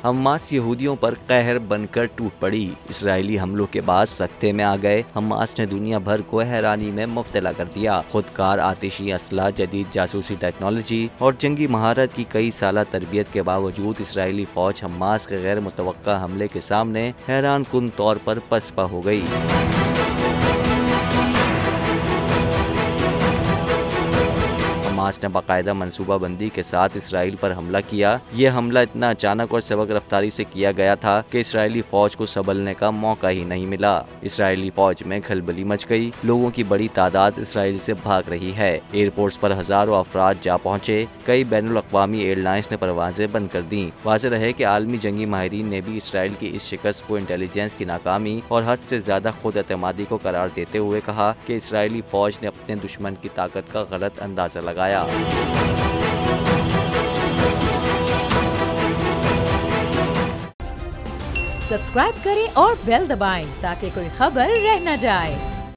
Hamas यहूदियों पर कहर बनकर टूट पड़ी। इसराइली हमलों के बाद सख्ते में आ गए हमास ने दुनिया भर को हैरानी में मुब्तला कर दिया। खुदकार आतिशी असला, जदीद जासूसी टेक्नोलॉजी और जंगी महारत की कई साल तरबियत के बावजूद इसराइली फौज हमास के गैर मुतवक्का हमले के सामने हैरान कुन तौर पर पसपा हो गई। हमास ने बाकायदा मनसूबा बंदी के साथ इसराइल पर हमला किया। यह हमला इतना अचानक और सबक रफ्तारी से किया गया था कि इसराइली फौज को संभलने का मौका ही नहीं मिला। इसराइली फौज में खलबली मच गई। लोगों की बड़ी तादाद इसराइल से भाग रही है। एयरपोर्ट्स पर हजारों अफराद जा पहुंचे। कई बैनुल अक़वामी एयरलाइंस ने परवाजें बंद कर दी। वाज़ेह रहे कि आलमी जंगी माहिरीन ने भी इसराइल की इस शिकस्त को इंटेलिजेंस की नाकामी और हद से ज्यादा खुद एतमादी को करार देते हुए कहा कि इसराइली फौज ने अपने दुश्मन की ताकत का गलत अंदाजा लगाया। सब्सक्राइब करें और बेल दबाएं ताकि कोई खबर रह न जाए।